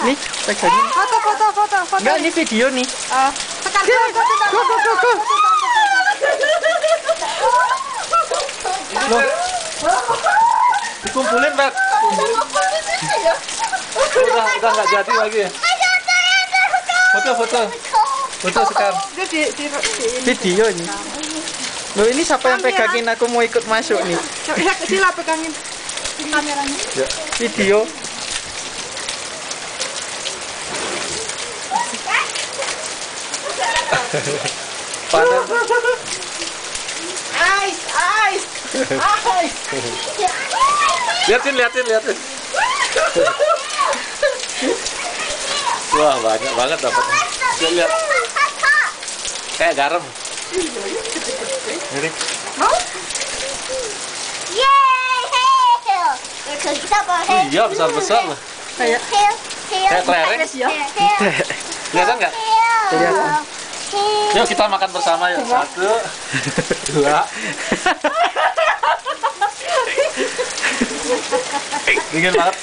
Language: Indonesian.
Nih, pegangin. Foto. Enggak, ini video nih. Tekan Go. Loh. Dikumpulin, Pak. Udah nggak jadi lagi ya. Foto sekarang. Video ini. Loh, ini siapa yang pegangin? Aku mau ikut masuk nih. Sila pegangin kameranya. Ya, video. Panas. Ice. Liatin. Wah, banyak banget dapatnya. Lihat. Kayak garam. Ini. Iya, besar lah. Kayak kelereng. Kelihatan nggak? Kelihatan. Yuk kita makan bersama yuk. 1, 2. Dingin banget.